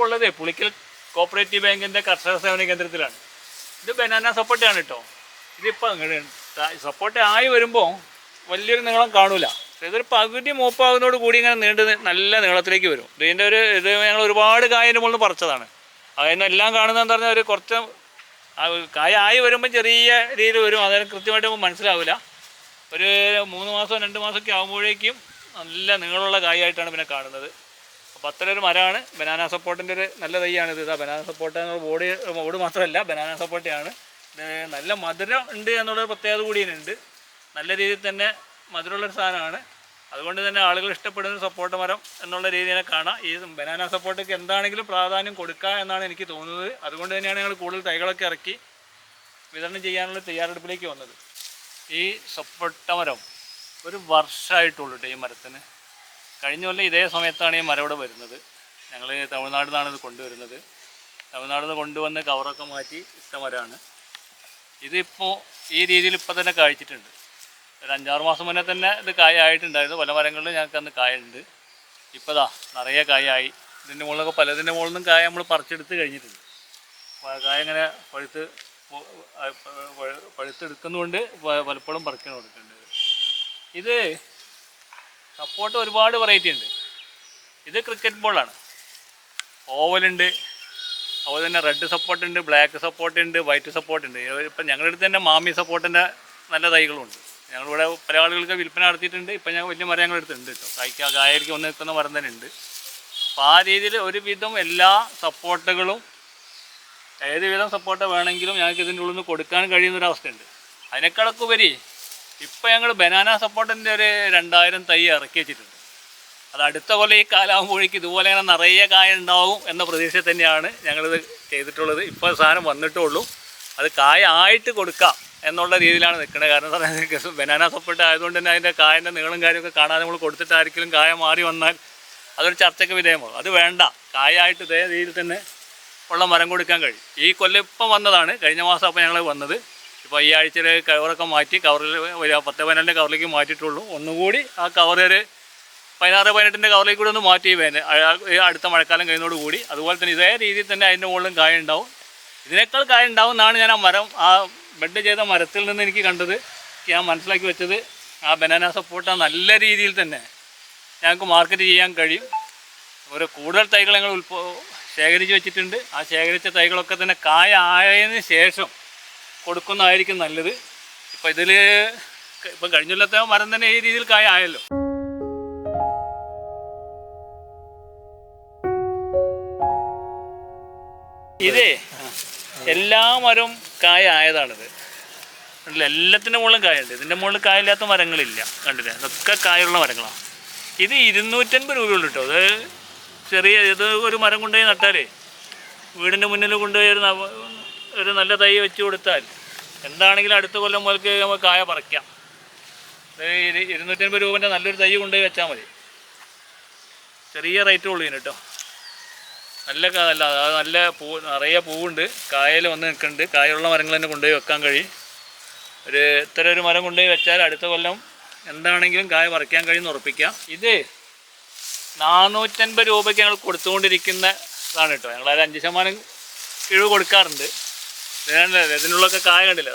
ഉള്ളത് പുളിക്കൽ കോപ്പറേറ്റീവ് ബാങ്കിൻ്റെ കർഷക സേവന കേന്ദ്രത്തിലാണ്. ഇത് ബനാന സപ്പോട്ടയാണ് കേട്ടോ. ഇതിപ്പോൾ സപ്പോട്ട ആയി വരുമ്പോൾ വലിയൊരു നീളം കാണൂല. ഇതൊരു പകുതി മൂപ്പാകുന്നതോട് കൂടി ഇങ്ങനെ നീണ്ട് നല്ല നീളത്തിലേക്ക് വരും. ഇത് ഞങ്ങൾ ഒരുപാട് കായൻ്റെ മുകളിൽ പറിച്ചതാണ്. അതിൽ എല്ലാം കാണുന്നതെന്ന് പറഞ്ഞാൽ ഒരു കുറച്ച് കായ ആയി വരുമ്പോൾ ചെറിയ രീതിയിൽ വരും. അതിന് കൃത്യമായിട്ട് മനസ്സിലാവില്ല. ഒരു 3 മാസം 2 മാസമൊക്കെ ആകുമ്പോഴേക്കും നല്ല നീളമുള്ള കായായിട്ടാണ് പിന്നെ കാണുന്നത്. അപ്പോൾ അത്രയൊരു മരമാണ്. ബനാന സപ്പോർട്ടിൻ്റെ ഒരു നല്ല തൈയാണിത്. ഇതാ ബനാന സപ്പോർട്ട ബോർഡ് മാത്രമല്ല, ബനാന സപ്പോർട്ടയാണ്. ഇത് നല്ല മധുരം ഉണ്ട് എന്നുള്ളൊരു പ്രത്യേകത കൂടി ഇതിനുണ്ട്. നല്ല രീതിയിൽ തന്നെ മധുരമുള്ളൊരു സാധനമാണ്. അതുകൊണ്ട് തന്നെ ആളുകൾ ഇഷ്ടപ്പെടുന്ന സപ്പോർട്ട് മരം എന്നുള്ള രീതിയിൽ കാണാം. ഈ ബനാന സപ്പോർട്ടൊക്കെ എന്താണെങ്കിലും പ്രാധാന്യം കൊടുക്കുക എന്നാണ് എനിക്ക് തോന്നുന്നത്. അതുകൊണ്ട് തന്നെയാണ് ഞങ്ങൾ കൂടുതൽ തൈകളൊക്കെ ഇറക്കി വിതരണം ചെയ്യാനുള്ള തയ്യാറെടുപ്പിലേക്ക് വന്നത്. ഈ സപ്പോട്ട മരം ഒരു വർഷമായിട്ടുള്ളൂ ഈ മരത്തിന്. കഴിഞ്ഞ കൊല്ലം ഇതേ സമയത്താണ് ഈ മരം ഇവിടെ വരുന്നത്. ഞങ്ങൾ തമിഴ്നാട്ടിൽ നിന്നാണ് ഇത് കൊണ്ടുവരുന്നത്. തമിഴ്നാട്ടിൽ നിന്ന് കൊണ്ടുവന്ന് കവറൊക്കെ മാറ്റി ഇട്ട മരമാണ്. ഇതിപ്പോൾ ഈ രീതിയിൽ ഇപ്പം തന്നെ കായ്ച്ചിട്ടുണ്ട്. ഒരു 5-6 മാസം മുന്നേ തന്നെ ഇത് കായ ആയിട്ടുണ്ടായിരുന്നു. പല മരങ്ങളിലും ഞങ്ങൾക്ക് അന്ന് കായുണ്ട്. ഇപ്പോൾ ദാ നിറയെ കായായി. ഇതിൻ്റെ മുകളിലൊക്കെ പലതിൻ്റെ മുകളിൽ നിന്നും കായ നമ്മൾ പറിച്ചെടുത്ത് കഴിഞ്ഞിട്ടുണ്ട്. കായ ഇങ്ങനെ പഴുത്തെടുക്കുന്നതുകൊണ്ട് പലപ്പോഴും പറിക്കാൻ കൊടുക്കേണ്ടത്. ഇത് സപ്പോർട്ട് ഒരുപാട് വെറൈറ്റി ഉണ്ട്. ഇത് ക്രിക്കറ്റ് ബോളാണ്. ഓവലുണ്ട്, അതുപോലെ തന്നെ റെഡ് സപ്പോർട്ടുണ്ട്, ബ്ലാക്ക് സപ്പോർട്ടുണ്ട്, വൈറ്റ് സപ്പോർട്ടുണ്ട്. ഇപ്പം ഞങ്ങളുടെ അടുത്ത് തന്നെ മാമി സപ്പോർട്ടിൻ്റെ നല്ല തൈകളുണ്ട്. ഞങ്ങളിവിടെ പല ആളുകൾക്ക് വിൽപ്പന നടത്തിയിട്ടുണ്ട്. ഇപ്പം ഞങ്ങൾ വലിയ മരം ഞങ്ങളുടെ അടുത്തുണ്ട് കേട്ടോ. കായലേക്ക് വന്ന് നിൽക്കുന്ന മരം തന്നെ ഉണ്ട്. അപ്പോൾ ആ രീതിയിൽ ഒരുവിധം എല്ലാ സപ്പോർട്ടുകളും ഏതുവിധം സപ്പോർട്ട് വേണമെങ്കിലും ഞങ്ങൾക്ക് ഇതിൻ്റെ ഉള്ളിൽ നിന്ന് കൊടുക്കാൻ കഴിയുന്നൊരവസ്ഥയുണ്ട്. അതിനേക്കാളൊക്കെ ഉപരി ഇപ്പോൾ ഞങ്ങൾ ബനാന സപ്പോർട്ടിൻ്റെ ഒരു 2000 തൈ ഇറക്കി വെച്ചിട്ടുണ്ട്. അത് അടുത്ത കൊല്ലം ഈ കാലാകുമ്പോഴേക്കും ഇതുപോലെ ഇങ്ങനെ നിറയെ കായ ഉണ്ടാവും എന്ന പ്രതീക്ഷ തന്നെയാണ് ഞങ്ങളിത് ചെയ്തിട്ടുള്ളത്. ഇപ്പോൾ സാധനം വന്നിട്ടേ ഉള്ളൂ. അത് കായ ആയിട്ട് കൊടുക്കാം എന്നുള്ള രീതിയിലാണ് നിൽക്കുന്നത്. കാരണം ബനാന സപ്പോർട്ട് ആയതുകൊണ്ട് തന്നെ അതിൻ്റെ കായൻ്റെ നീളം കാര്യമൊക്കെ കാണാതെ നമ്മൾ കൊടുത്തിട്ടായിരിക്കും കായ മാറി വന്നാൽ അതൊരു ചർച്ചയ്ക്ക് വിധേയമാകും. അത് വേണ്ട, കായായിട്ട് ഇതേ രീതിയിൽ തന്നെ ഉള്ള മരം കൊടുക്കാൻ കഴിയും. ഈ കൊല്ലം ഇപ്പം വന്നതാണ്. കഴിഞ്ഞ മാസം അപ്പോൾ ഞങ്ങൾ വന്നത്. ഇപ്പോൾ ഈ ആഴ്ചയിൽ കവറൊക്കെ മാറ്റി കവറിൽ 10-12 കവറിലേക്ക് മാറ്റിയിട്ടുള്ളൂ. ഒന്നുകൂടി ആ കവർ ഒരു 16-18 കവറിലേക്ക് കൂടി ഒന്ന് മാറ്റി അടുത്ത മഴക്കാലം കഴിയുന്നതോടുകൂടി. അതുപോലെ തന്നെ ഇതേ രീതിയിൽ തന്നെ അതിൻ്റെ മുകളിലും കായ ഉണ്ടാവും. ഇതിനേക്കാൾ കായ ഉണ്ടാവും എന്നാണ് ഞാൻ ആ ബെഡ് ചെയ്ത മരത്തിൽ നിന്ന് എനിക്ക് കണ്ടത്. ഞാൻ മനസ്സിലാക്കി വെച്ചത് ആ ബനാന സപ്പോർട്ട് നല്ല രീതിയിൽ തന്നെ ഞങ്ങൾക്ക് മാർക്കറ്റ് ചെയ്യാൻ കഴിയും. ഒരു കൂടുതൽ തൈകൾ ഞങ്ങൾ ശേഖരിച്ച് വെച്ചിട്ടുണ്ട്. ആ ശേഖരിച്ച തൈകളൊക്കെ തന്നെ കായ ആയതിന് ശേഷം കൊടുക്കുന്നതായിരിക്കും നല്ലത്. ഇപ്പം ഇപ്പം കഴിഞ്ഞ കൊല്ലത്തെ മരം തന്നെ ഈ രീതിയിൽ കായ ആയല്ലോ. ഇതേ എല്ലാ മരവും കായ ആയതാണിത്. കണ്ടില്ല, എല്ലാത്തിൻ്റെ മുകളിലും കായുണ്ട്. ഇതിൻ്റെ മുകളിൽ കായില്ലാത്ത മരങ്ങളില്ല. കണ്ടില്ലേ, അതൊക്കെ കായുള്ള മരങ്ങളാണ്. ഇത് 250 രൂപയുള്ളൂ കേട്ടോ. അത് ഇത് ഒരു മരം കൊണ്ടുപോയി നട്ടാലേ വീടിൻ്റെ മുന്നിൽ കൊണ്ടുപോയി ഒരു നല്ല തൈ വെച്ച് കൊടുത്താൽ എന്താണെങ്കിലും അടുത്ത കൊല്ലം മുതൽക്ക് നമുക്ക് കായ പറിക്കാം. 250 രൂപേൻ്റെ നല്ലൊരു തൈ കൊണ്ടുപോയി വെച്ചാൽ മതി. ചെറിയ റേറ്റ് ഉള്ളൂ കേട്ടോ. നല്ല നിറയെ പൂവുണ്ട്. കായയിൽ വന്ന് നിൽക്കുന്നുണ്ട്. കായുള്ള മരങ്ങൾ തന്നെ കൊണ്ടുപോയി വെക്കാൻ കഴിയും. ഇത്ര ഒരു മരം കൊണ്ടുപോയി വെച്ചാൽ അടുത്ത കൊല്ലം എന്താണെങ്കിലും കായ പറിക്കാൻ കഴിയുമെന്ന് ഉറപ്പിക്കാം. ഇത് 450 രൂപയ്ക്ക് ഞങ്ങൾ കൊടുത്തുകൊണ്ടിരിക്കുന്നതാണ് കേട്ടോ. ഞങ്ങളൊരു 5% കിഴിവ് കൊടുക്കാറുണ്ട്. ഇതിനുള്ളൊക്കെ കായ കണ്ടില്ല,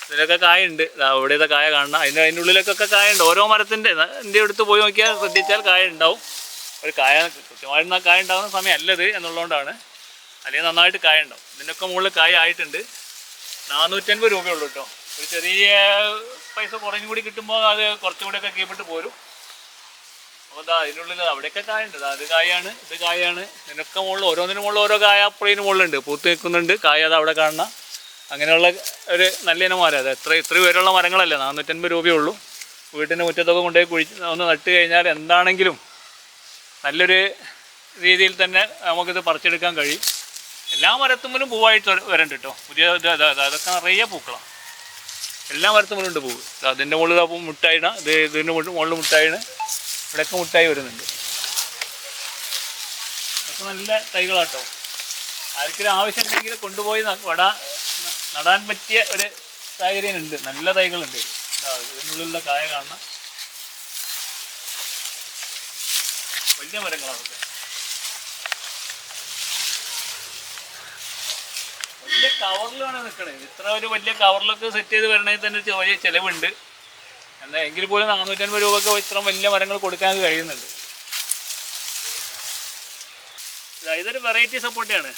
ഇതിലൊക്കെ കായുണ്ട്. ഇവിടെയൊക്കെ കായ കാണണം. അതിൻ്റെ ഉള്ളിലൊക്കെ കായുണ്ട്. ഓരോ മരത്തിൻ്റെ അടുത്ത് പോയി നോക്കിയാൽ ശ്രദ്ധിച്ചാൽ കായ ഉണ്ടാവും. ഒരു കായ കൃത്യമായിട്ട് കായ ഉണ്ടാകുന്ന സമയമല്ലത് എന്നുള്ളതുകൊണ്ടാണ്. അല്ലെങ്കിൽ നന്നായിട്ട് കായ ഉണ്ടാവും. ഇതിൻ്റെയൊക്കെ മുകളിൽ കായ ആയിട്ടുണ്ട്. 450 രൂപയുള്ളൂ കേട്ടോ. ഒരു ചെറിയ പൈസ കുറഞ്ഞു കൂടി കിട്ടുമ്പോൾ അത് കുറച്ചുകൂടിയൊക്കെ കീപ്പിട്ട് പോരും. അപ്പോൾ അതിനുള്ളിൽ അവിടെയൊക്കെ കായുണ്ട്. അത് കായാണ്, ഇത് കായാണ്. ഇതിനൊക്കെ മുകളിൽ ഓരോന്നിനും മുകളിൽ ഓരോ കായ അപ്പുറത്തിന് മുകളിലുണ്ട്. പൂത്ത് നിൽക്കുന്നുണ്ട്. കായ അത് അവിടെ കാണണം. അങ്ങനെയുള്ള ഒരു നല്ല ഇനമാരം. അത് ഇത്ര പേരുള്ള മരങ്ങളല്ല. 450 രൂപയുള്ളൂ. വീട്ടിൻ്റെ മുറ്റത്തൊക്കെ കൊണ്ടുപോയി ഒന്ന് നട്ട് കഴിഞ്ഞാൽ എന്താണെങ്കിലും നല്ലൊരു രീതിയിൽ തന്നെ നമുക്കിത് പറിച്ചെടുക്കാൻ കഴിയും. എല്ലാ മരത്തുമ്പിലും പൂവായിട്ട് വരണ്ട് കേട്ടോ. അതൊക്കെ നിറയെ പൂക്കളാണ്. എല്ലാ മരത്തുമ്പിലുണ്ട് പൂവ്. അതിൻ്റെ മുകളിൽ മുട്ടായിടാം. ഇതിൻ്റെ മുകളിൽ മുട്ടായിണ്. ഇവിടെയൊക്കെ മുട്ടായി വരുന്നുണ്ട്. അതൊക്കെ നല്ല തൈകളാട്ടോ. ആർക്കൊരു ആവശ്യമുണ്ടെങ്കിൽ കൊണ്ടുപോയി നടാൻ പറ്റിയ ഒരു സാഹചര്യം ഉണ്ട്. നല്ല തൈകളുണ്ട്. ഇതിനുള്ളിലുള്ള കായ കാണണം. വലിയ മരങ്ങളാണ്. കവറിലാണ് നിൽക്കണത്. ഇത്ര ഒരു വലിയ കവറിലൊക്കെ സെറ്റ് ചെയ്ത് വരണമെങ്കിൽ തന്നെ വലിയ ചിലവുണ്ട്. എന്നാൽ എങ്കിൽ പോലും 450 രൂപക്ക് ഇത്ര വലിയ മരങ്ങൾ കൊടുക്കാൻ കഴിയുന്നുണ്ട്. ഇതൊരു വെറൈറ്റി സപ്പോർട്ടാണ്.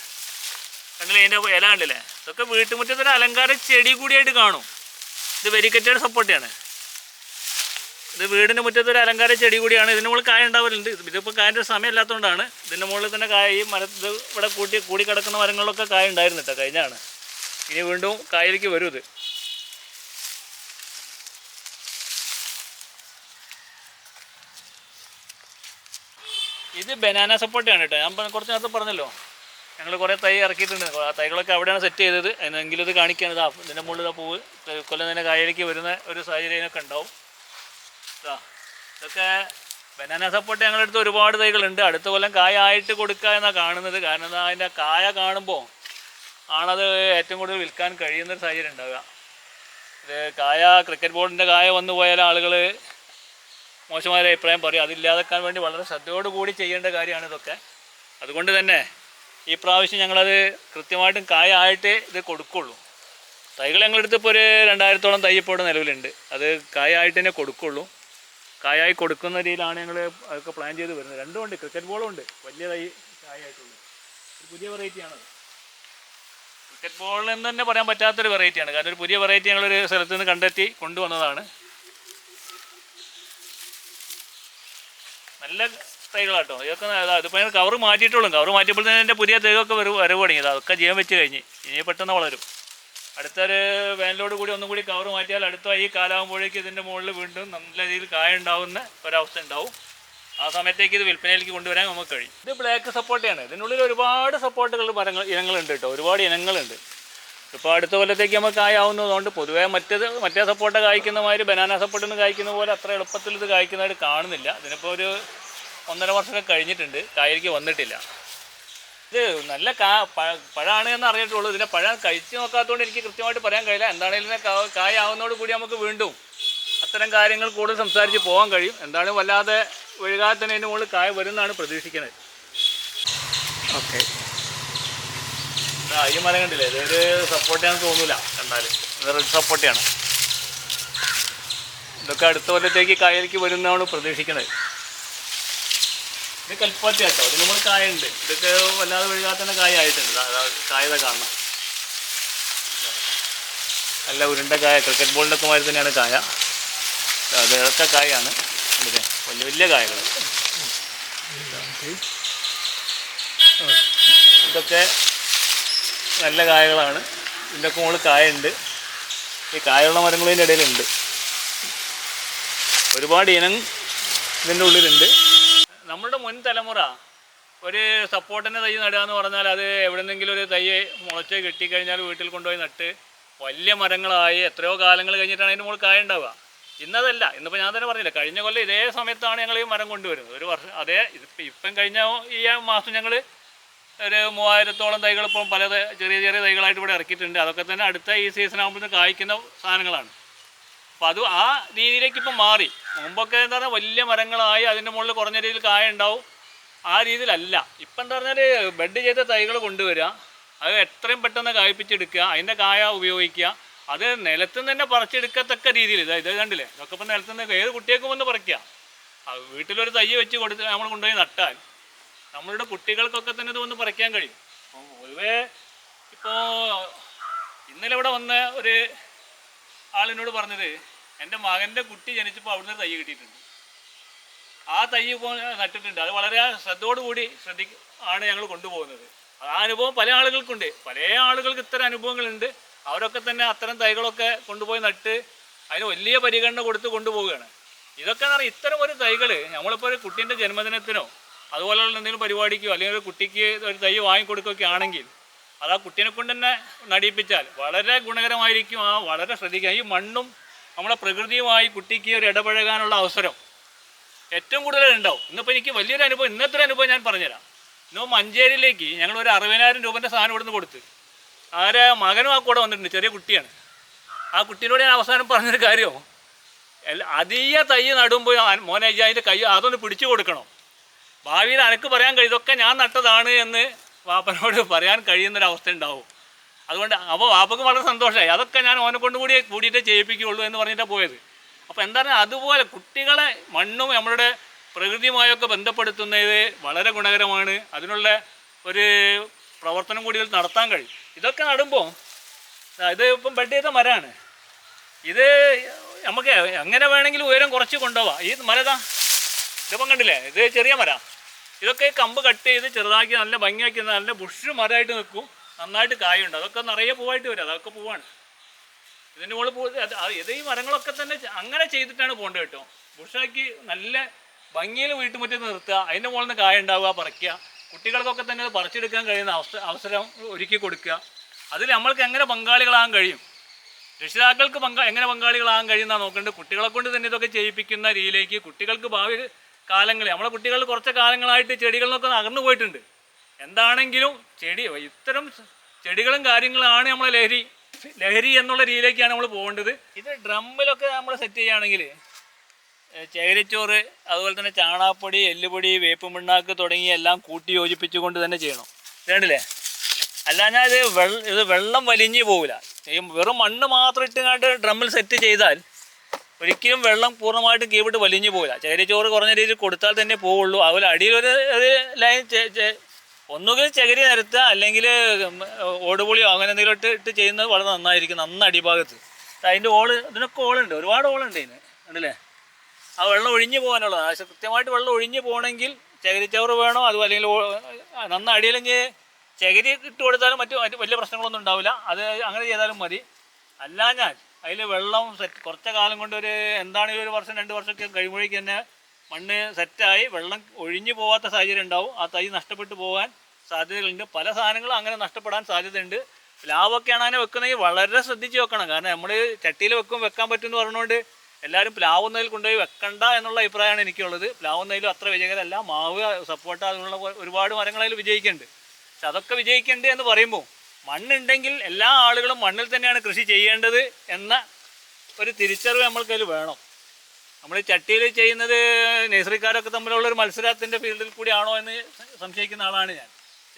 കണ്ടില്ലേ ഇതിൻ്റെ ഇല കണ്ടില്ലേ? ഇതൊക്കെ വീട്ടുമുറ്റത്തൊരു അലങ്കാര ചെടി കൂടിയായിട്ട് കാണും. ഇത് വെരിക്കറ്റഡ് സപ്പോർട്ടാണ്. ഇത് വീടിൻ്റെ മുറ്റത്തൊരു അലങ്കാര ചെടി കൂടിയാണ്. ഇതിൻ്റെ മുകളിൽ കായ ഉണ്ടാവലുണ്ട്. ഇതിപ്പോൾ കായൻ്റെ സമയം ഇല്ലാത്തതുകൊണ്ടാണ്. ഇതിൻ്റെ മുകളിൽ തന്നെ കായ ഈ ഇത് ഇവിടെ കൂടി കിടക്കുന്ന മരങ്ങളിലൊക്കെ കായ ഉണ്ടായിരുന്നു കേട്ടോ. കഴിഞ്ഞാണ്. ഇനി വീണ്ടും കായലേക്ക് വരും ഇത്. ഇത് ബനാന സപ്പോർട്ടാണ് കേട്ടോ. ഞാൻ കുറച്ച് നേരത്തെ പറഞ്ഞല്ലോ, ഞങ്ങൾ കുറേ തൈ ഇറക്കിയിട്ടുണ്ട്. ആ തൈകളൊക്കെ അവിടെയാണ് സെറ്റ് ചെയ്തത്. എന്നെങ്കിലും ഇത് കാണിക്കാൻ ഇതാ ഇതിൻ്റെ മുകളിൽ ഇതാ പൂവ് കൊല്ലം തന്നെ കായലേക്ക് വരുന്ന ഒരു സാഹചര്യമൊക്കെ ഉണ്ടാവും. ഇതൊക്കെ ബനാന സപ്പോർട്ട് ഞങ്ങളുടെ അടുത്ത് ഒരുപാട് തൈകളുണ്ട്. അടുത്ത കൊല്ലം കായ ആയിട്ട് കൊടുക്കുക എന്നാണ് കാണുന്നത്. കാരണം എന്താ, അതിൻ്റെ കായ കാണുമ്പോൾ ആണത് ഏറ്റവും കൂടുതൽ വിൽക്കാൻ കഴിയുന്നൊരു സാഹചര്യം ഉണ്ടാവുക. ഇത് കായ ക്രിക്കറ്റ് ബോർഡിൻ്റെ കായ വന്നു പോയാൽ ആളുകൾ മോശമായ അഭിപ്രായം പറയും. അതില്ലാതാക്കാൻ വേണ്ടി വളരെ ശ്രദ്ധയോടുകൂടി ചെയ്യേണ്ട കാര്യമാണ് ഇതൊക്കെ. അതുകൊണ്ട് തന്നെ ഈ പ്രാവശ്യം ഞങ്ങളത് കൃത്യമായിട്ടും കായ ആയിട്ട് ഇത് കൊടുക്കുള്ളൂ. തൈകൾ ഞങ്ങളടുത്ത് ഇപ്പോൾ ഒരു 2000-ഓളം തൈ ഇപ്പോൾ നിലവിലുണ്ട്. അത് കായ ആയിട്ട് തന്നെ കൊടുക്കുള്ളൂ. കായായി കൊടുക്കുന്ന രീതിയിലാണ് ഞങ്ങൾ അതൊക്കെ പ്ലാൻ ചെയ്ത് വരുന്നത്. രണ്ടും ഉണ്ട്, ക്രിക്കറ്റ് ബോളും ഉണ്ട്. വലിയ തൈ കായായിട്ടുള്ളൂ. ഒരു പുതിയ വെറൈറ്റിയാണത്. ക്രിക്കറ്റ് ബോളിൽ നിന്ന് തന്നെ പറയാൻ പറ്റാത്തൊരു വെറൈറ്റിയാണ്. കാരണം ഒരു പുതിയ വെറൈറ്റി ഞങ്ങളൊരു സ്ഥലത്ത് നിന്ന് കണ്ടെത്തി കൊണ്ടുവന്നതാണ്. നല്ല തൈകളാട്ടോ ഇതൊക്കെ. അതിപ്പോൾ ഞങ്ങൾ കവർ മാറ്റിയിട്ടുള്ളൂ. കവർ മാറ്റിയപ്പോൾ തന്നെ എൻ്റെ പുതിയ തൈകളൊക്കെ വരവ് തുടങ്ങിയത്. അതൊക്കെ ജീവൻ വെച്ച് കഴിഞ്ഞ് ഇനി പെട്ടെന്ന് വളരും. അടുത്തൊരു വേനലോട് കൂടി ഒന്നും കൂടി കവർ മാറ്റിയാൽ അടുത്ത ഈ കാലാകുമ്പോഴേക്ക് ഇതിൻ്റെ മുകളിൽ വീണ്ടും നല്ല രീതിയിൽ കായ ഉണ്ടാവുന്ന ഒരവസ്ഥ ഉണ്ടാവും. ആ സമയത്തേക്ക് ഇത് വിൽപ്പനയിലേക്ക് കൊണ്ടുവരാൻ നമുക്ക് കഴിയും. ഇത് ബ്ലാക്ക് സപ്പോർട്ടയാണ്. ഇതിനുള്ളിൽ ഒരുപാട് സപ്പോർട്ടുകൾ ഇനങ്ങളുണ്ട് കേട്ടോ. ഒരുപാട് ഇനങ്ങളുണ്ട്. ഇപ്പോൾ അടുത്ത കൊല്ലത്തേക്ക് നമുക്ക് കായാവുന്നതുകൊണ്ട് പൊതുവേ മറ്റേ സപ്പോർട്ട കായ്ക്കുന്ന മാതിരി ബനാന സപ്പോർട്ടിൽ നിന്ന് കായ്ക്കുന്ന പോലെ അത്ര എളുപ്പത്തിൽ ഇത് കായ്ക്കുന്നതായിട്ട് കാണുന്നില്ല. ഇതിനിപ്പോൾ ഒരു 1.5 വർഷമൊക്കെ കഴിഞ്ഞിട്ടുണ്ട്. കായലേക്ക് വന്നിട്ടില്ല. ഇത് നല്ല പഴമാണ് എന്ന് അറിഞ്ഞിട്ടുള്ളൂ. ഇതിൻ്റെ പഴം കഴിച്ച് നോക്കാത്തതുകൊണ്ട് എനിക്ക് കൃത്യമായിട്ട് പറയാൻ കഴിയില്ല. എന്താണെങ്കിലും കായ ആവുന്നതോട് കൂടി നമുക്ക് വീണ്ടും അത്തരം കാര്യങ്ങൾ കൂടുതൽ സംസാരിച്ച് പോകാൻ കഴിയും. എന്താണ് വല്ലാതെ ഒഴുകാതെ തന്നെ അതിൻ്റെ മുകളിൽ കായ വരുന്നതാണ് പ്രതീക്ഷിക്കുന്നത്. ഓക്കെ, ഈ മരം കണ്ടില്ലേ? ഇതൊരു സപ്പോർട്ടാണെന്ന് തോന്നില്ല കണ്ടാൽ. ഇത് റെഡ് സപ്പോർട്ടാണ്. ഇതൊക്കെ അടുത്ത കൊല്ലത്തേക്ക് കായലേക്ക് വരുന്നതാണ് പ്രതീക്ഷിക്കുന്നത്. ഇത് കൽപ്പാത്തി കേട്ടോ. ഇതിന് നമ്മൾ കായുണ്ട്. ഇതൊക്കെ വല്ലാതെ ഒഴുകാതെ തന്നെ കായ ആയിട്ടുണ്ട്. കായത കാണണം. നല്ല ഉരുണ്ട കായ, ക്രിക്കറ്റ് ബോളിൻ്റെ ഒക്കെ മാതിരി തന്നെയാണ് കായ. അതൊക്കെ കായാണ്. കണ്ടില്ലേ? വലിയ വലിയ കായകൾ. ഇതൊക്കെ നല്ല കായകളാണ്. ഇതിൻ്റെയൊക്കെ മുകളിൽ കായുണ്ട്. ഈ കായുള്ള മരങ്ങളും ഇതിൻ്റെ ഇടയിലുണ്ട്. ഒരുപാട് ഇനം ഇതിൻ്റെ ഉള്ളിലുണ്ട്. നമ്മുടെ മുൻ തലമുറ ഒരു സപ്പോർട്ടിൻ്റെ തൈ നടുക എന്ന് പറഞ്ഞാൽ അത് എവിടെന്നെങ്കിലും ഒരു തൈ മുളച്ച് കിട്ടിക്കഴിഞ്ഞാൽ വീട്ടിൽ കൊണ്ടുപോയി നട്ട് വലിയ മരങ്ങളായി എത്രയോ കാലങ്ങൾ കഴിഞ്ഞിട്ടാണ് അതിൻ്റെ മുകളിൽ കായ ഉണ്ടാവുക. ഇന്നതല്ല. ഇന്നിപ്പോൾ ഞാൻ തന്നെ പറഞ്ഞില്ല, കഴിഞ്ഞ കൊല്ലം ഇതേ സമയത്താണ് ഞങ്ങൾ ഈ മരം കൊണ്ടുവരുന്നത്. ഒരു വർഷം അതേ ഇപ്പം കഴിഞ്ഞ ഈ മാസം ഞങ്ങൾ ഒരു 3000-ഓളം തൈകൾ ഇപ്പം പല ചെറിയ ചെറിയ തൈകളായിട്ട് ഇവിടെ ഇറക്കിയിട്ടുണ്ട്. അതൊക്കെ തന്നെ അടുത്ത ഈ സീസൺ ആകുമ്പോഴത്തേക്ക് കായ്ക്കുന്ന സാധനങ്ങളാണ്. അപ്പോൾ അത് ആ രീതിയിലേക്ക് ഇപ്പം മാറി. മുമ്പൊക്കെ എന്താ പറഞ്ഞാൽ വലിയ മരങ്ങളായി അതിൻ്റെ മുകളിൽ കുറഞ്ഞ രീതിയിൽ കായ ഉണ്ടാവും. ആ രീതിയിലല്ല ഇപ്പം. എന്താ പറഞ്ഞാൽ ബെഡ് ചെയ്ത തൈകൾ കൊണ്ടുവരിക, അത് എത്രയും പെട്ടെന്ന് കായ്പ്പിച്ചെടുക്കുക, അതിൻ്റെ കായ ഉപയോഗിക്കുക, അത് നിലത്തുനിന്ന് തന്നെ പറിച്ചെടുക്കത്തക്ക രീതിയിൽ. ഇത് കണ്ടില്ലേ? ഇതൊക്കെ ഇപ്പം നിലത്തുനിന്ന് ഏത് കുട്ടികൾക്കും വന്ന് പറിക്കുക. വീട്ടിലൊരു തൈ വെച്ച് കൊടുത്ത് നമ്മൾ കൊണ്ടുപോയി നട്ടാൽ നമ്മളുടെ കുട്ടികൾക്കൊക്കെ തന്നെ ഇത് വന്ന് പറിക്കാൻ കഴിയും. അപ്പോൾ പൊതുവേ ഇപ്പോൾ ഇന്നലെ ഇവിടെ വന്ന ഒരു ആളിനോട് പറഞ്ഞത്, എൻ്റെ മകൻ്റെ കുട്ടി ജനിച്ചപ്പോൾ അവിടുന്ന് തൈ കിട്ടിയിട്ടുണ്ട്. ആ തൈ ഇപ്പോൾ നട്ടിട്ടുണ്ട്. അത് വളരെ ശ്രദ്ധയോടുകൂടി ആണ് ഞങ്ങൾ കൊണ്ടുപോകുന്നത്. ആ അനുഭവം പല ആളുകൾക്കുണ്ട്. പല ആളുകൾക്ക് ഇത്തരം അനുഭവങ്ങളുണ്ട്. അവരൊക്കെ തന്നെ അത്തരം തൈകളൊക്കെ കൊണ്ടുപോയി നട്ട് അതിന് വലിയ പരിഗണന കൊടുത്ത് കൊണ്ടുപോവുകയാണ്. ഇതൊക്കെ എന്ന് പറഞ്ഞാൽ ഇത്തരം ഒരു തൈകൾ നമ്മളിപ്പോൾ ഒരു കുട്ടീൻ്റെ ജന്മദിനത്തിനോ അതുപോലെയുള്ള എന്തെങ്കിലും പരിപാടിക്കോ അല്ലെങ്കിൽ ഒരു കുട്ടിക്ക് ഒരു തൈ വാങ്ങിക്കൊടുക്കുകയൊക്കെ ആണെങ്കിൽ അത് ആ കുട്ടീനെ കൊണ്ട് തന്നെ നടിയിപ്പിച്ചാൽ വളരെ ഗുണകരമായിരിക്കും. വളരെ ശ്രദ്ധിക്കുക. ഈ മണ്ണും നമ്മളെ പ്രകൃതിയുമായി കുട്ടിക്ക് ഒരു ഇടപഴകാനുള്ള അവസരം ഏറ്റവും കൂടുതൽ ഉണ്ടാവും. ഇന്നിപ്പോൾ എനിക്ക് വലിയൊരു അനുഭവം, ഇന്നത്തെ ഒരു അനുഭവം ഞാൻ പറഞ്ഞുതരാം. ഇന്ന് മഞ്ചേരിയിലേക്ക് ഞങ്ങൾ ഒരു 60,000 രൂപേൻ്റെ സാധനം ഇവിടുന്ന് കൊടുത്ത് ആരെ മകനും ആ കൂടെ വന്നിട്ടുണ്ട്. ചെറിയ കുട്ടിയാണ്. ആ കുട്ടീനോട് ഞാൻ അവസാനം പറഞ്ഞൊരു കാര്യം, അതീയ തൈ നടുമ്പോൾ മോനെ അതിൻ്റെ കൈ അതൊന്ന് പിടിച്ചു കൊടുക്കണം. ഭാവിയിൽ അനക്ക് പറയാൻ കഴിയും ഇതൊക്കെ ഞാൻ നട്ടതാണ് എന്ന് വാപ്പനോട് പറയാൻ കഴിയുന്നൊരവസ്ഥ ഉണ്ടാവും. അതുകൊണ്ട് അപ്പോൾ വാപ്പക്ക് വളരെ സന്തോഷമായി. അതൊക്കെ ഞാൻ ഓനെ കൊണ്ട് കൂടിയിട്ടേ ചെയ്യിപ്പിക്കുകയുള്ളൂ എന്ന് പറഞ്ഞിട്ടാണ് പോയത്. അപ്പോൾ എന്താ പറയുക, അതുപോലെ കുട്ടികളെ മണ്ണും നമ്മളുടെ പ്രകൃതിയുമായൊക്കെ ബന്ധപ്പെടുത്തുന്നത് വളരെ ഗുണകരമാണ്. അതിനുള്ള ഒരു പ്രവർത്തനം കൂടി നടത്താൻ കഴിയും. ഇതൊക്കെ നടുമ്പോൾ ഇത് ഇപ്പം ബെഡ് ചെയ്ത മരമാണ്. ഇത് നമുക്ക് എങ്ങനെ വേണമെങ്കിലും ഉയരം കുറച്ച് കൊണ്ടുപോവാം. ഈ മരതാ ഇതിപ്പം കണ്ടില്ലേ, ഇത് ചെറിയ മരം. ഇതൊക്കെ കമ്പ് കട്ട് ചെയ്ത് ചെറുതാക്കി നല്ല ഭംഗിയാക്കി നല്ല ബുഷ് മരമായിട്ട് നിൽക്കും. നന്നായിട്ട് കായുണ്ട്. അതൊക്കെ നിറയെ പൂവായിട്ട് വരും. അതൊക്കെ പൂവാണ്. ഇതിൻ്റെ മുകളിൽ ഇത് ഈ മരങ്ങളൊക്കെ തന്നെ അങ്ങനെ ചെയ്തിട്ടാണ് പോകേണ്ടത് കേട്ടോ. ബുഷാക്കി നല്ല ഭംഗിയിൽ വീട്ടുമുറ്റത്ത് നിർത്തുക, അതിൻ്റെ മുകളിൽ നിന്ന് കായ ഉണ്ടാവുക, പറിക്കുക. കുട്ടികൾക്കൊക്കെ തന്നെ അത് പറിച്ചെടുക്കാൻ കഴിയുന്ന അവസരം ഒരുക്കി കൊടുക്കുക. അതിൽ നമ്മൾക്ക് എങ്ങനെ പങ്കാളികളാകാൻ കഴിയും, രക്ഷിതാക്കൾക്ക് എങ്ങനെ പങ്കാളികളാകാൻ കഴിയുന്നതാണ് നോക്കേണ്ടത്. കുട്ടികളെ കൊണ്ട് തന്നെ ഇതൊക്കെ ചെയ്യിപ്പിക്കുന്ന രീതിയിലേക്ക് കുട്ടികൾക്ക് ഭാവി കാലങ്ങളിൽ നമ്മളെ കുട്ടികൾ കുറച്ച് കാലങ്ങളായിട്ട് ചെടികളിലൊക്കെ അകന്നു പോയിട്ടുണ്ട്. എന്താണെങ്കിലും ഇത്തരം ചെടികളും കാര്യങ്ങളാണ് നമ്മളെ ലഹരി എന്നുള്ള രീതിയിലേക്കാണ് നമ്മൾ പോകേണ്ടത്. ഇത് ഡ്രമ്മിലൊക്കെ നമ്മൾ സെറ്റ് ചെയ്യുകയാണെങ്കിൽ ചകിരിച്ചോറ്, അതുപോലെ തന്നെ ചാണകപ്പൊടി, എല്ലുപൊടി, വേപ്പും പിണ്ണാക്ക് തുടങ്ങി എല്ലാം കൂട്ടി യോജിപ്പിച്ചുകൊണ്ട് തന്നെ ചെയ്യണം. വേണ്ടില്ലേ? അല്ലാഞ്ഞാൽ ഇത് വെള്ളം വലിഞ്ഞു പോകില്ല. ഈ വെറും മണ്ണ് മാത്രം ഇട്ടുകൊണ്ട് ഡ്രമ്മിൽ സെറ്റ് ചെയ്താൽ ഒരിക്കലും വെള്ളം പൂർണ്ണമായിട്ട് കീഴ്വിട്ട് വലിഞ്ഞു പോകില്ല. ചകിരിച്ചോറ് കുറഞ്ഞ രീതിയിൽ കൊടുത്താൽ തന്നെ പോവുള്ളൂ. അതുപോലെ അടിയിലൊരു ലൈൻ ഒന്നുകിൽ ചകിരി നിരത്തുക, അല്ലെങ്കിൽ ഓടുപൊളിയോ അങ്ങനെ എന്തെങ്കിലും ഇട്ട് ചെയ്യുന്നത് വളരെ നന്നായിരിക്കും. നന്ന അടിഭാഗത്ത് അതിൻ്റെ ഇതിനൊക്കെ ഓളുണ്ട്, ഒരുപാട് ഓളുണ്ട് ഇതിന്. ഉണ്ടല്ലേ? ആ വെള്ളം ഒഴിഞ്ഞു പോകാനുള്ളതാണ്. കൃത്യമായിട്ട് വെള്ളം ഒഴിഞ്ഞു പോകണമെങ്കിൽ ചകിരിച്ചോറ് വേണം. അതും അല്ലെങ്കിൽ നന്ന അടിയിലെങ്കിൽ ചകിരി ഇട്ട് കൊടുത്താലും മറ്റു വലിയ പ്രശ്നങ്ങളൊന്നും ഉണ്ടാവില്ല. അത് അങ്ങനെ ചെയ്താലും മതി. അല്ലാഞ്ഞാൽ അതിൽ വെള്ളം കുറച്ച കാലം കൊണ്ട് എന്താണെങ്കിലും 1 വർഷം 2 വർഷമൊക്കെ കഴിയുമ്പോഴേക്ക് തന്നെ മണ്ണ് സെറ്റായി വെള്ളം ഒഴിഞ്ഞു പോകാത്ത സാഹചര്യം ഉണ്ടാവും. ആ തൈ നഷ്ടപ്പെട്ടു പോകാൻ സാധ്യതകളുണ്ട്. പല സാധനങ്ങളും അങ്ങനെ നഷ്ടപ്പെടാൻ സാധ്യതയുണ്ട്. പ്ലാവൊക്കെയാണ് അങ്ങനെ വെക്കുന്നതെങ്കിൽ വളരെ ശ്രദ്ധിച്ച് വെക്കണം. കാരണം നമ്മൾ ചട്ടിയിൽ വെക്കാൻ പറ്റുമെന്ന് പറഞ്ഞുകൊണ്ട് എല്ലാവരും പ്ലാവുന്നതിൽ കൊണ്ടുപോയി വെക്കണ്ട എന്നുള്ള അഭിപ്രായമാണ് എനിക്കുള്ളത്. പ്ലാവുന്നതിലും അത്ര വിജയകരമല്ല. മാവ്, സപ്പോട്ട, അതിനുള്ള ഒരുപാട് മരങ്ങളതിൽ വിജയിക്കുന്നുണ്ട്. പക്ഷെ അതൊക്കെ വിജയിക്കേണ്ടത് എന്ന് പറയുമ്പോൾ മണ്ണുണ്ടെങ്കിൽ എല്ലാ ആളുകളും മണ്ണിൽ തന്നെയാണ് കൃഷി ചെയ്യേണ്ടത് എന്ന ഒരു തിരിച്ചറിവ് നമ്മൾക്കതിൽ വേണം. നമ്മൾ ചട്ടിയിൽ ചെയ്യുന്നത് നഴ്സറിക്കാരൊക്കെ തമ്മിലുള്ളൊരു മത്സരത്തിൻ്റെ ഫീൽഡിൽ കൂടിയാണോ എന്ന് സംശയിക്കുന്ന ആളാണ് ഞാൻ.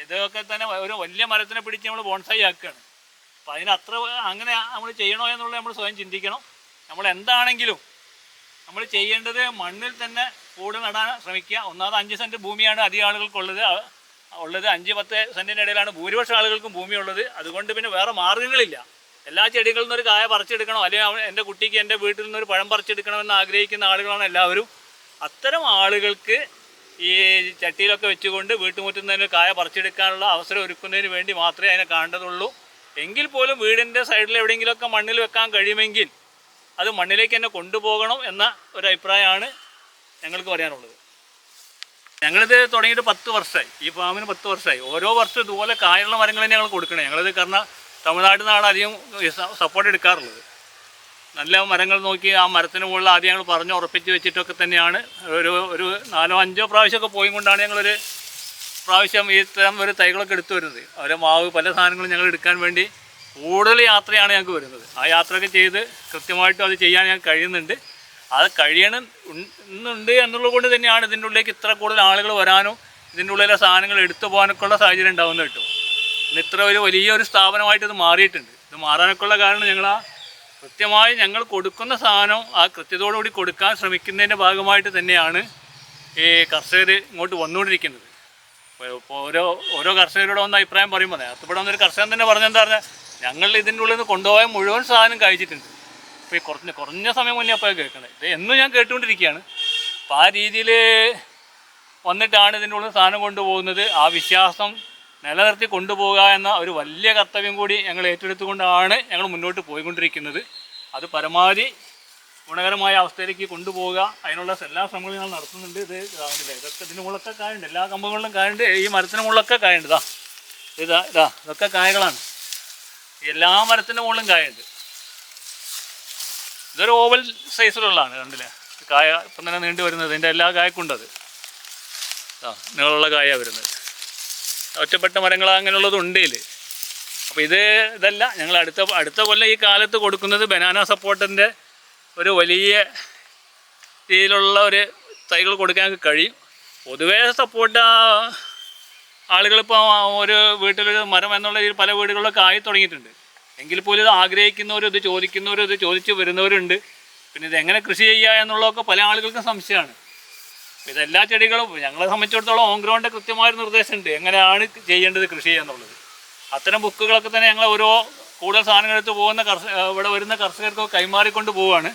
ഇതൊക്കെ തന്നെ ഒരു വലിയ മരത്തിനെ പിടിച്ച് നമ്മൾ ബോൺസായി ആക്കുകയാണ്. അപ്പോൾ അതിനത്ര അങ്ങനെ നമ്മൾ ചെയ്യണോ എന്നുള്ളത് നമ്മൾ സ്വയം ചിന്തിക്കണം. നമ്മൾ എന്താണെങ്കിലും നമ്മൾ ചെയ്യേണ്ടത് മണ്ണിൽ തന്നെ കൂട് നടാൻ ശ്രമിക്കുക. ഒന്നാമത് 5 സെൻറ്റ് ഭൂമിയാണ് അധികം ആളുകൾക്കുള്ളത്. 5-10 സെൻറ്റിൻ്റെ ഇടയിലാണ് ഭൂരിപക്ഷം ആളുകൾക്കും ഭൂമിയുള്ളത്. അതുകൊണ്ട് പിന്നെ വേറെ മാർഗ്ഗങ്ങളില്ല. എല്ലാ ചെടികളിൽ നിന്നൊരു കായ പറിച്ചെടുക്കണോ, അല്ലെങ്കിൽ എൻ്റെ കുട്ടിക്ക് എൻ്റെ വീട്ടിൽ നിന്നൊരു പഴം പറിച്ചെടുക്കണമെന്ന് ആഗ്രഹിക്കുന്ന ആളുകളാണ് എല്ലാവരും. അത്തരം ആളുകൾക്ക് ഈ ചട്ടിയിലൊക്കെ വെച്ചുകൊണ്ട് വീട്ടുമുറ്റത്ത് നിന്ന് കായ പറിച്ചെടുക്കാനുള്ള അവസരം ഒരുക്കുന്നതിന് വേണ്ടി മാത്രമേ അതിനെ കാണേണ്ടതുള്ളൂ. എങ്കിൽ പോലും വീടിൻ്റെ സൈഡിൽ എവിടെയെങ്കിലുമൊക്കെ മണ്ണിൽ വെക്കാൻ കഴിയുമെങ്കിൽ അത് മണ്ണിലേക്ക് തന്നെ കൊണ്ടുപോകണം എന്ന ഒരു അഭിപ്രായമാണ് ഞങ്ങൾക്ക് പറയാനുള്ളത്. ഞങ്ങളിത് തുടങ്ങിയിട്ട് 10 വർഷമായി. ഈ ഫാമിന് 10 വർഷമായി. ഓരോ വർഷവും ഇതുപോലെ കായുള്ള മരങ്ങൾ തന്നെ ഞങ്ങൾ കൊടുക്കണേ. ഞങ്ങളിത് കാരണം തമിഴ്നാട്ടിൽ നിന്നാണ് അധികം സപ്പോർട്ട് എടുക്കാറുള്ളത്. നല്ല മരങ്ങൾ നോക്കി ആ മരത്തിന് മുകളിൽ ആദ്യം ഞങ്ങൾ പറഞ്ഞ് ഉറപ്പിച്ച് വെച്ചിട്ടൊക്കെ തന്നെയാണ് ഒരു 4-5 പ്രാവശ്യമൊക്കെ പോയി കൊണ്ടാണ് ഞങ്ങളൊരു പ്രാവശ്യം ഈ തരം ഒരു തൈകളൊക്കെ എടുത്തു വരുന്നത്. അവരെ മാവ് പല സാധനങ്ങളും ഞങ്ങൾ എടുക്കാൻ വേണ്ടി കൂടുതൽ യാത്രയാണ് ഞങ്ങൾക്ക് വരുന്നത്. ആ യാത്രയൊക്കെ ചെയ്ത് കൃത്യമായിട്ടും അത് ചെയ്യാൻ ഞങ്ങൾക്ക് കഴിയുന്നുണ്ട്. അത് കഴിയണമെന്നുണ്ട് എന്നുള്ളത് കൊണ്ട് തന്നെയാണ് ഇതിൻ്റെ ഉള്ളിലേക്ക് ഇത്ര കൂടുതൽ ആളുകൾ വരാനും ഇതിൻ്റെ ഉള്ളിലെ സാധനങ്ങൾ എടുത്തു പോകാനൊക്കെ ഉള്ള സാഹചര്യം ഉണ്ടാകുന്നത് കേട്ടോ. ഇന്ന് ഇത്ര വലിയൊരു സ്ഥാപനമായിട്ട് ഇത് മാറിയിട്ടുണ്ട്. ഇത് മാറാനൊക്കെയുള്ള കാരണം കൃത്യമായി ഞങ്ങൾ കൊടുക്കുന്ന സാധനം ആ കൃത്യതയോടുകൂടി കൊടുക്കാൻ ശ്രമിക്കുന്നതിൻ്റെ ഭാഗമായിട്ട് തന്നെയാണ് ഈ കർഷകർ ഇങ്ങോട്ട് വന്നുകൊണ്ടിരിക്കുന്നത്. ഇപ്പോൾ ഓരോ കർഷകരോട് വന്ന അഭിപ്രായം പറയുമ്പോൾ നേരത്തെ ഇവിടെ വന്നൊരു കർഷകൻ തന്നെ പറഞ്ഞെന്താ പറഞ്ഞാൽ ഞങ്ങൾ ഇതിൻ്റെ ഉള്ളിൽ നിന്ന് കൊണ്ടുപോയ മുഴുവൻ സാധനം കഴിച്ചിട്ടുണ്ട്. ഇപ്പോൾ ഈ കുറഞ്ഞ സമയം മുന്നേ അപ്പോൾ കേൾക്കണത് ഇത് എന്നും ഞാൻ കേട്ടുകൊണ്ടിരിക്കുകയാണ്. അപ്പോൾ ആ രീതിയിൽ വന്നിട്ടാണ് ഇതിൻ്റെ ഉള്ളിൽ സാധനം കൊണ്ടുപോകുന്നത്. ആ വിശ്വാസം നിലനിർത്തി കൊണ്ടുപോകുക എന്ന ഒരു വലിയ കർത്തവ്യം കൂടി ഞങ്ങൾ ഏറ്റെടുത്തുകൊണ്ടാണ് ഞങ്ങൾ മുന്നോട്ട് പോയിക്കൊണ്ടിരിക്കുന്നത്. അത് പരമാവധി ഗുണകരമായ അവസ്ഥയിലേക്ക് കൊണ്ടുപോവുക, അതിനുള്ള എല്ലാ ശ്രമങ്ങളും ഞങ്ങൾ നടത്തുന്നുണ്ട്. ഇത് കാണില്ല, ഇതൊക്കെ ഇതിൻ്റെ മുകളിലൊക്കെ കായുണ്ട്. എല്ലാ കമ്പുകളിലും കായുണ്ട്. ഈ മരത്തിന് മുകളിലൊക്കെ കായുണ്ട്. ഇതൊക്കെ കായകളാണ്. എല്ലാ മരത്തിൻ്റെ മുകളിലും കായുണ്ട്. ഇതൊരു ഓവൽ സൈസിലുള്ളതാണ്. കണ്ടില്ലേ കായ ഇപ്പം തന്നെ നീണ്ടു വരുന്നത്. ഇതിൻ്റെ എല്ലാ കായക്കുണ്ടത് നീളമുള്ള കായ വരുന്നത്. ഒറ്റപ്പെട്ട മരങ്ങൾ അങ്ങനെയുള്ളതുണ്ട് ഇതിൽ. അപ്പോൾ ഇതല്ല ഞങ്ങൾ അടുത്ത കൊല്ലം ഈ കാലത്ത് കൊടുക്കുന്നത് ബനാന സപ്പോർട്ടിൻ്റെ ഒരു വലിയ രീതിയിലുള്ള ഒരു തൈകൾ കൊടുക്കാൻ കഴിയും. പൊതുവേ സപ്പോർട്ട് ആളുകളിപ്പോൾ ഒരു വീട്ടിലൊരു മരം എന്നുള്ള രീതിയിൽ പല വീടുകളിലൊക്കെ ആയി തുടങ്ങിയിട്ടുണ്ട്. എങ്കിൽ പോലും ഇത് ആഗ്രഹിക്കുന്നവരും ഇത് ചോദിക്കുന്നവരും ഇത് ചോദിച്ച് വരുന്നവരുണ്ട്. പിന്നെ ഇതെങ്ങനെ കൃഷി ചെയ്യുക എന്നുള്ളതൊക്കെ പല ആളുകൾക്കും സംശയമാണ്. ഇതെല്ലാ ചെടികളും ഞങ്ങളെ സംബന്ധിച്ചിടത്തോളം ഓൺ ഗ്രൗണ്ട് കൃത്യമായൊരു നിർദ്ദേശമുണ്ട് എങ്ങനെയാണ് ചെയ്യേണ്ടത് കൃഷി ചെയ്യുക എന്നുള്ളത്. അത്തരം ബുക്കുകളൊക്കെ തന്നെ ഞങ്ങൾ ഓരോ കൂടുതൽ സാധനങ്ങൾ എടുത്ത് പോകുന്ന ഇവിടെ വരുന്ന കർഷകർക്കൊക്കെ കൈമാറിക്കൊണ്ട് പോവുകയാണ്.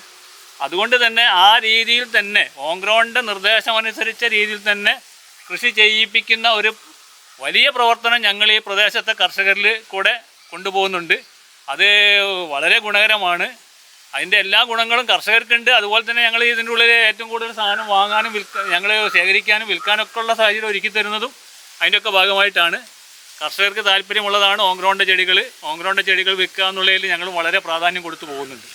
അതുകൊണ്ട് തന്നെ ആ രീതിയിൽ തന്നെ ഓൺ ഗ്രൗണ്ട് നിർദ്ദേശമനുസരിച്ച രീതിയിൽ തന്നെ കൃഷി ചെയ്യിപ്പിക്കുന്ന ഒരു വലിയ പ്രവർത്തനം ഞങ്ങൾ ഈ പ്രദേശത്തെ കർഷകരിൽ കൂടെ കൊണ്ടുപോകുന്നുണ്ട്. അത് വളരെ ഗുണകരമാണ്. അതിൻ്റെ എല്ലാ ഗുണങ്ങളും കർഷകർക്കുണ്ട്. അതുപോലെ തന്നെ ഞങ്ങൾ ഇതിൻ്റെ ഉള്ളിൽ ഏറ്റവും കൂടുതൽ സാധനം വാങ്ങാനും ഞങ്ങൾ ശേഖരിക്കാനും വിൽക്കാനൊക്കെ ഉള്ള സാഹചര്യം ഒരുക്കി തരുന്നതും അതിൻ്റെയൊക്കെ ഭാഗമായിട്ടാണ്. കർഷകർക്ക് താല്പര്യമുള്ളതാണ് ഓൺ ഗ്രൗണ്ട് ചെടികൾ. ഓൺ ഗ്രൗണ്ട് ചെടികൾ വിൽക്കുക എന്നുള്ളതിൽ ഞങ്ങൾ വളരെ പ്രാധാന്യം കൊടുത്തു പോകുന്നുണ്ട്.